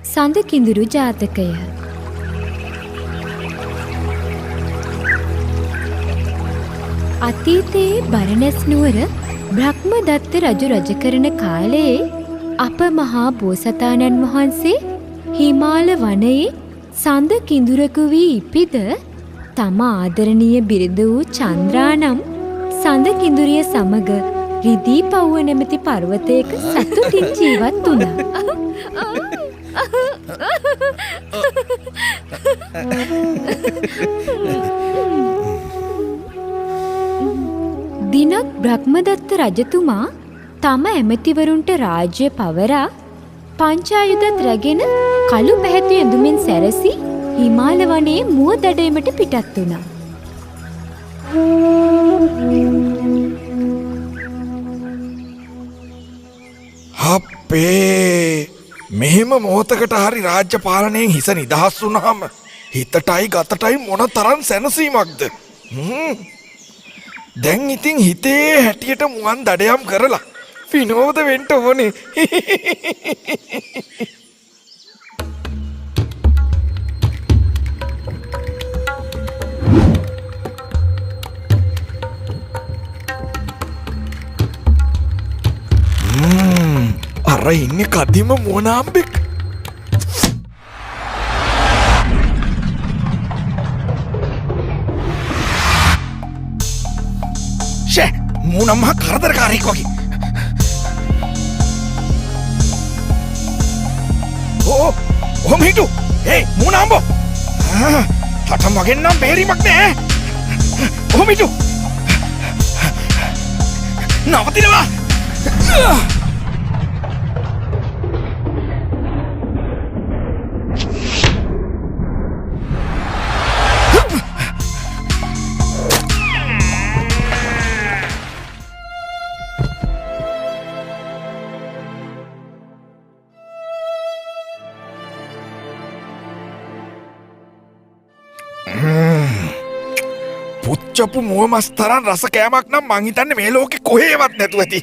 සඳකිඳුරු ජාතකය. අතීතයේ බරණැස් නුවර බ්‍රහ්මදත්ත රජු රජ කරන කාලයේ අප මහා බෝසතාණන් වහන්සේ හිමාල වනයේ සඳකිඳුරකු වී ඉපිද තම ආදරණීය බිරිඳ වූ චන්ද්‍රා නම් සඳකිඳුරිය සමග රිදී පව්ව නැමැති පර්වතයක සතුටින් ජීවත් වුණා. දිනක් බ්‍රහ්මදත්ත රජතුමා තම ඇමතිවරුන්ට රාජ්‍ය පවරා පංචායුධත් රැගෙන කළු පැහැති ඇඳුමින් සැරසී හිමාල වනයේ මුව දඩයමට පිටත් වුණා. අපේ මෙහෙම මොහොතකට හරි රාජ්‍ය පාලනයෙන් හිස නිදහස් වුණාම හිතටයි ගතටයි මොන තරම් සැනසීමක්ද. දැන් ඉතින් හිතේ හැටියට මුවන් දඩයම් කරලා විනෝද වෙන්න ඕනේ. අර ඉන්නේ කදිම මොනාම්බෙක්. ෂේ මොනම කරදරකාරයෙක් වගේ. ඕ මිටු ඒ මොනාම්බෝ හට මගෙන් නම් බේරීමක් නෑ. ඕ මිටු නවතිනවා. පුච්චපු මුව මස් තරම් රස කෑමක් නම් මං හිතන්නේ මේ ලෝකේ කොහෙවත් නැතුව ඇති.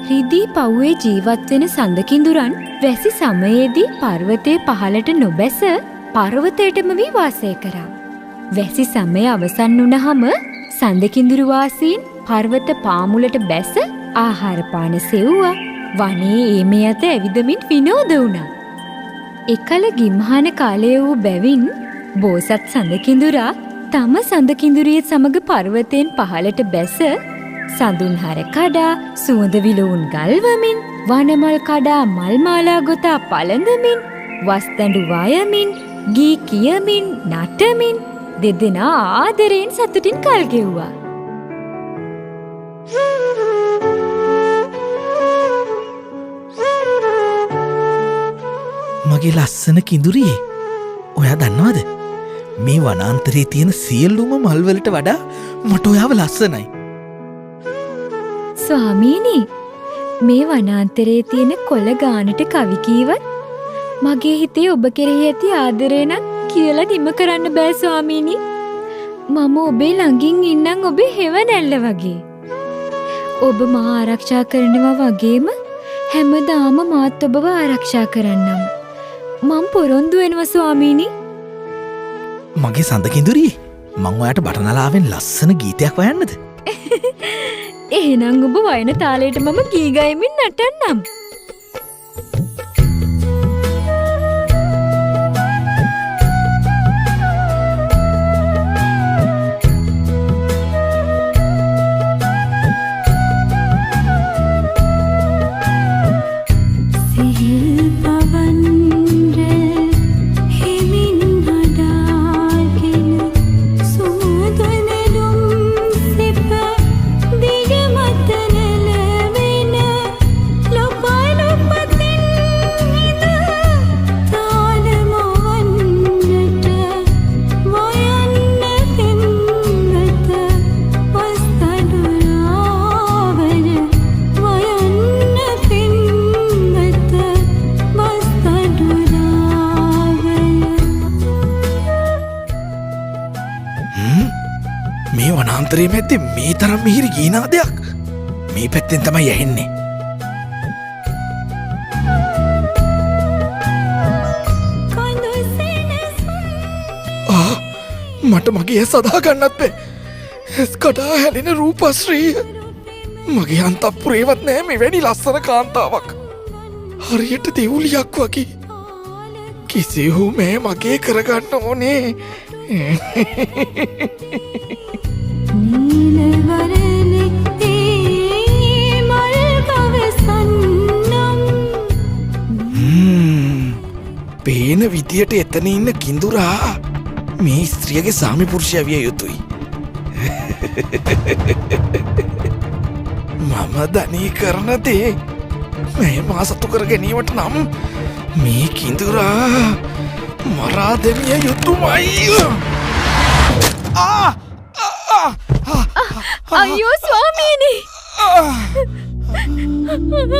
රිදී පව්වේ ජීවත් වෙන සඳකිඳුරන් වැසි සමයේදී පර්වතයේ පහළට නොබැස පර්වතයටම වී වාසය කරා. වැසි සමය අවසන් වුණහම සඳකිඳුරු වාසීන් පර්වත පාමුලට බැස ආහාර පාන සෙව්වා. වනයේ ඒ මේ අත ඇවිදමින් විනෝද වුණා. එකල ගිම්හාන කාලය වූ බැවින් බෝසත් සඳකිඳුරා තම සඳකිඳුරිය සමග පර්වතයෙන් පහළට බැස සඳුන්හර කඩා සුවඳ විලවුන් ගල්වමින් වනමල් කඩා මල් මාලා ගොතා පළඳමින් වස්තැඬු වයමින් ගී කියමින් නටමින් දෙදෙනා ආදරයෙන් සතුටින් කල් ගෙව්වා. මගේ ලස්සන කිඳුරියේ ඔයා දන්නවද මේ වනාන්තරයේ තියෙන සියලුම මල්වලට වඩා මට ඔයාව ලස්සනයි. ස්වාමීනි, මේ වනාන්තරයේ තියෙන කොළ ගානට කවි කීවත් මගේ හිතේ ඔබ කෙරෙහි ඇති ආදරය නම් කියලා නිම කරන්න බෑ ස්වාමීනි. මම ඔබේ ළඟින් ඉන්නම් ඔබේ හෙවණැල්ල වගේ. ඔබ මා ආරක්ෂා කරනවා වගේම හැමදාම මාත් ඔබව ආරක්ෂා කරන්නම්. මම පොරොන්දු වෙනවා ස්වාමීනි. මගේ සඳකිඳුරියේ මං ඔයාට බටනලාවෙන් ලස්සන ගීතයක් වයන්නද? එහෙනම් ඔබ වයන තාලයට මම ගී ගයමින් නටන්නම්. Look අන්තරේ මැත්තේ මේ තරම් මිහිරි ගීනාදයක් මේ පැත්තෙන් තමයි ඇහෙන්නේ. මට මගේ සදා ගන්නත් බෑ. ඇස් කඩා හැලෙන රූපශ්‍රීය. මගේ අන්තපුරේවත් නෑ මේ වැනි ලස්සන කාන්තාවක්. හරියට දෙවුලියක් වගේ. කිසිහු මේ මගේ කරගන්න ඕනේ. පේන විදියට එතන ඉන්න කිඳුරා මේ ස්ත්‍රියගේ සාමි පුරුෂය විය යුතුයි. මම ධනී කරන දේ මේ මා සතු කර ගැනීමට නම් මේ කිඳුරා මරා දෙවිය යුතුමයි. අයියෝ ස්වාමීනි!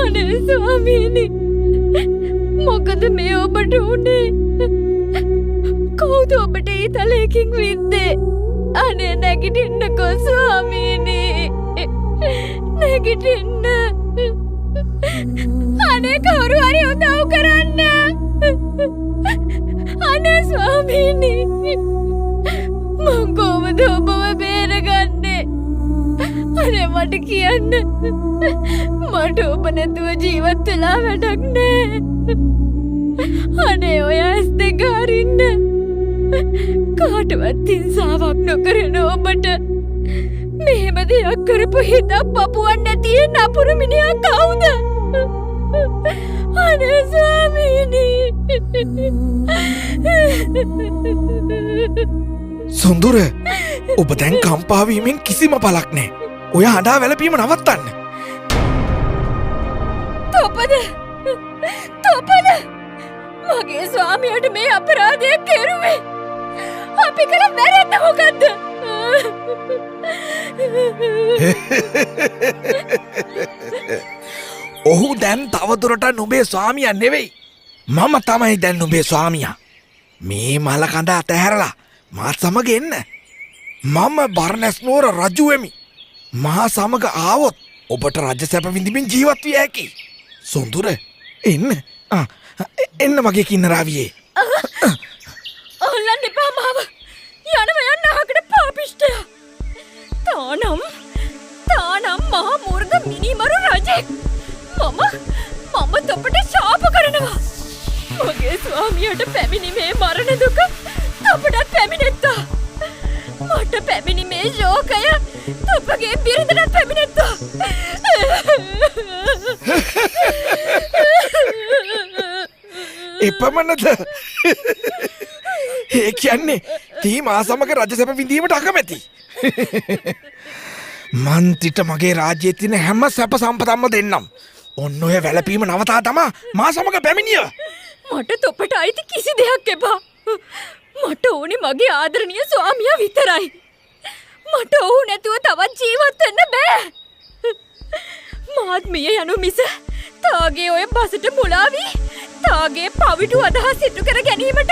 අනේ ස්වාමීනි! මොකද මේ ඔබට උනේ? කවුද ඔබට ඊතලයකින් විද්දේ? අනේ නැගිටින්නකෝ ස්වාමීනි! නැගිටින්න! අනේ කවුරු හරි උදව් කරන්න! අනේ ස්වාමීනි! මං කොහොමද ඔබව බේරගන්නේ? අනේ මට කියන්න! මට ඔබ නැතුව ජීවත් වෙලා වැඩක් නෑ! අනේ ඔය ඇස් දෙක අරින්න! කාටවත් හිංසාවක් නොකරන ඔබට මෙහෙම දෙයක් කරපු හිතක් පපුවක් නැති නපුරු මිනිහා කවුද? අනේ ස්වාමීනි! සොඳුර, ඔබ දැන් කම්පාවීමෙන් කිසිම පලක් නෑ. ඔය හඬා වැළපීම නවත්තන්න. තොපද? මගේ ස්වාමියාට මේ අපරාධය කෙරුවේ අපි කළ වැරද්ද මොකද්ද? ඔහු දැන් තවදුරට නුඹේ ස්වාමියා නෙවෙයි. මම තමයි දැන් නුඹේ ස්වාමියා. මේ මල කඳ අතහැරලා මාත් සමග එන්න. මම බර්ණැස් නුවර රජු වෙමි. මා සමග ආවොත් ඔබට රජ සැප විඳින්මින් ජීවත් විය හැකියි. සොඳුර, එන්න. එන්න මගේ කින්නරාවියේ. අල්ලන්න එපා මාව. යන්න අහකට පාපිෂ්ඨයා. තානම් මහා මූර්ඛ මිනිමරු රජෙක්. මම තොපට ශාප කරනවා. මගේ ස්වාමියාට පැමිණි මේ මරණ දුක තොපටත් පැමිණෙත්තා. මට පැමිණි මේ ශෝකය තොපගේ බිරිඳටත් පැමිණෙත්තා. එපමණද? ඒ කියන්නේ තී මා සමග රජ සැප විඳීමට අකමැති. මන්තිට මගේ රාජ්‍යයේ තියෙන හැම සැප සම්පතක්ම දෙන්නම්. ඔන්න ඔය වැළපීම නවතා තමා මා සමග පැමිණිය. මට තොපට අයිති කිසි දෙයක් එපා. මට ඕනේ මගේ ආදරණීය ස්වාමියා විතරයි. මට ඔහු නැතුව තවත් ජීවත් වෙන්න බෑ. මාත් මිය යනු මිස තාගේ ඔය බසට මුලා වී තාගේ පවිටු අදහස් සිදු කර ගැනීමට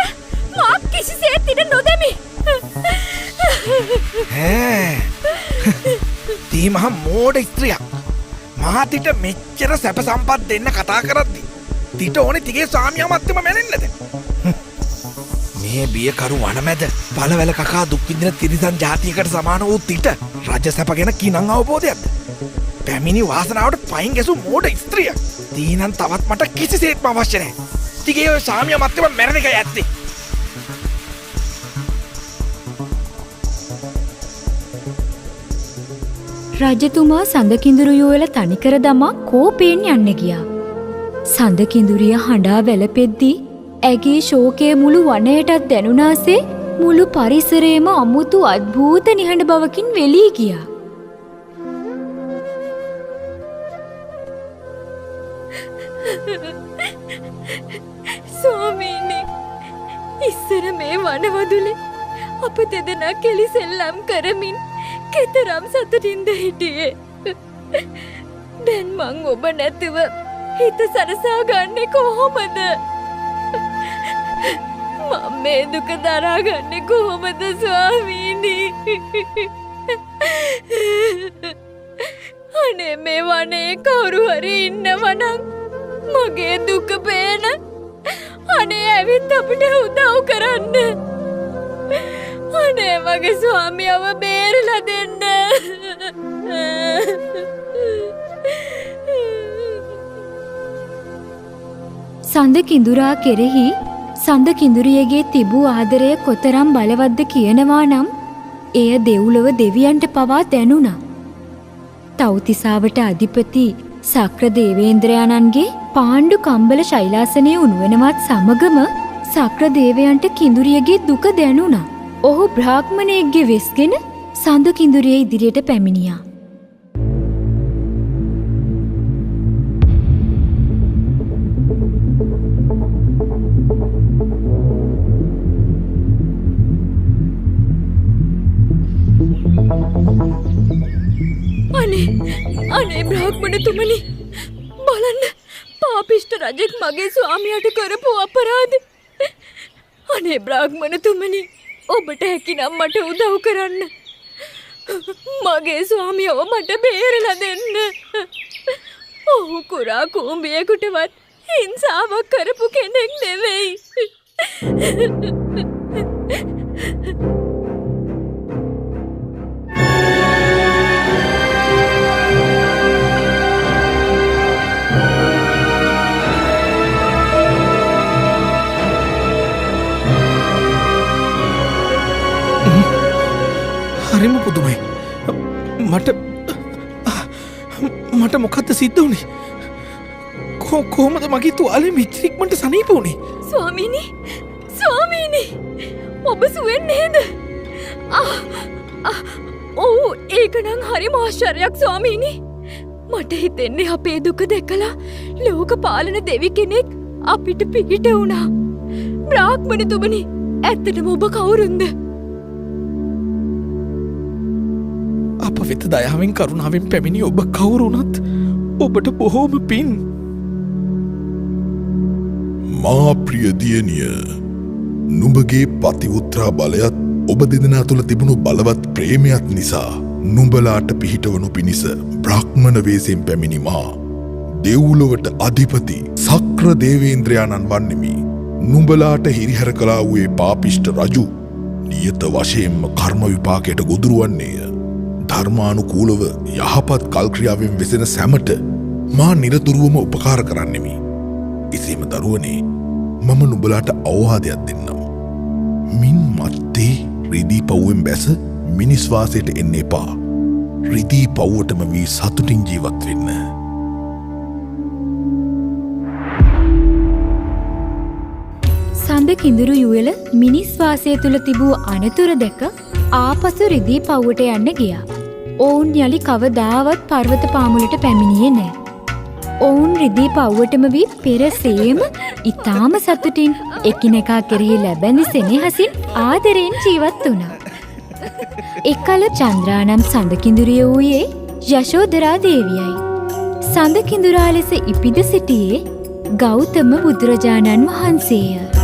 මා කිසිසේත් ඉඩ නොදෙමි. තී මහා මෝඩ ස්ත්‍රියක්. මහතිට මෙච්චර සැප සම්පත් දෙන්න කතා කරද්දි තිට ඕනේ තිගේ ස්වාමියා මත්තම මැරෙන්නද? මේ බියකරු වනමැද පළවැල කකා දුක් විඳින තිරිසන් ජාතියකට සමාන වූ තිට රජ සැප ගැන කිනං අවබෝධයක්ද? පැමිණි වාසනාවට පයින් ගැසූ මෝඩ ස්ත්‍රියක්. තීනම් තවත් මට කිසිසේත්ම අවශ්‍ය නැහැ. තිගේ ඔය ස්වාමියා මත්තම මැරෙන එකයි ඇත්තේ. රජතුමා සඳකිඳුරු යුවල තනිකර දමා කෝපයෙන් යන්න ගියා. සඳකිඳුරිය හඬා වැළපෙද්දී ඇගේ ශෝකය මුළු වනයටත් දැනුනාසේ මුළු පරිසරයේම අමුතු අද්භූත නිහඬ බවකින් වෙලී ගියා. ස්වාමීනි, ඉස්සර මේ වනවදුලේ අප දෙදෙනා කෙලි සෙල්ලම් කරමින් කෙතරම් සතුටින්ද හිටියේ. දැන් මං ඔබ නැතිව හිත සරසා ගන්නේ කොහොමද? මම මේ දුක දරා ගන්නේ කොහොමද ස්වාමීනි? අනේ මේ වනේ කවුරු හරි ඉන්නවනම් මගේ දුක පේන අනේ ඇවිත් අපිට උදව් කරන්න. අනේ මගේ ස්වාමියාව බේරලා දෙන්න. සඳ කිඳුරා කෙරෙහි සඳ කිඳුරියගේ තිබූ ආදරය කොතරම් බලවත්ද කියනවා නම් එය දෙව්ලොව දෙවියන්ට පවා දැනුණා. තව්තිසාවට අධිපති සක්‍ර දේවේන්ද්‍රයාණන්ගේ පාණ්ඩු කම්බල ශෛලාසනය උණුවනවත් සමගම සක්‍ර දේවයන්ට කිඳුරියගේ දුක දැනුණා. ඔහු බ්‍රාහ්මණයෙක්ගේ වෙස්ගෙන සඳ කිඳුරිය ඉදිරියට පැමිණියා. අනේ බ්‍රාහ්මණතුමනි, බලන්න පාපිෂ්ඨ රජෙක් මගේ ස්වාමියාට කරපු අපරාධ. අනේ බ්‍රාහ්මණතුමනි, ඔබට හැකිනම් මට උදව් කරන්න. මගේ ස්වාමියාව මට බේරලා දෙන්න. ඔහු කුරා කුඹියෙකුටවත් හිංසාවක් කරපු කෙනෙක් නෙවෙයි. හරිම පුදුමයි. මට මොකක්ද සිද්ධ වුණේ? කොහොමද මගේ තුවාලේ මිච්චික්මට සනීප වුණේ? ස්වාමීනි, ඔබ සුවෙන් නේද? ඔව්, ඒකනම් හරිම ආශ්චර්යයක් ස්වාමීනි. මට හිතෙන්නේ අපේ දුක දැකලා ලෝක පාලන දෙවි කෙනෙක් අපිට පිහිට වුණා. බ්‍රාහ්මණතුමනි, ඇත්තටම ඔබ කවුරුන්ද? අප වෙත දයාවෙන් කරුණාවෙන් පැමිණි ඔබ කවුරුනත් ඔබට බොහෝම පින්. මා ප්‍රිය දියණිය, නුඹගේ පතිඋත්‍රා බලයත් ඔබ දෙදෙනා තුළ තිබුණු බලවත් ප්‍රේමයත් නිසා නුඹලාට පිහිටවනු පිණිස බ්‍රාහ්මණ වේසෙන් පැමිණි මා දෙව්ලොවට අධිපති සක්‍ර දේවේන්ද්‍රයාණන් වන්නෙමි. නුඹලාට හිරිහැර කළා වූයේ පාපිෂ්ඨ රජු නියත වශයෙන්ම කර්ම විපාකයට ගොදුරු වන්නේය. ධර්මානුකූලව යහපත් කල්ක්‍රියාවෙන් වෙසෙන සැමට මා නිරතුරුවම උපකාර කරන්නෙමි. එසේම දරුවනේ, මම නුඹලාට අවවාදයක් දෙන්නම්. මින් මත්තේ රිදී පව්වෙන් බැස මිනිස්වාසයට එන්න එපා. රිදී පව්වටම වී සතුටින් ජීවත් වෙන්න. සඳ කිඳුරු යුවල මිනිස්වාසය තුළ තිබූ අනතුර දැක ආපසු රිදී පව්වට යන්න ගියා. ඔවුන් යළි කවදාවත් පර්වත පාමුලට පැමිණියේ නෑ. ඔවුන් රිදී පව්වටම වී පෙරසේම ඉතාම සතුටින් එකිනෙකා කෙරෙහි ලැබැඳි සෙනෙහසින් ආදරයෙන් ජීවත් වුණා. එකල චන්ද්‍රානම් සඳ කිඳුරිය වූයේ යශෝදරා දේවියයි. සඳ කිඳුරා ලෙස ඉපිද සිටියේ ගෞතම බුදුරජාණන් වහන්සේය.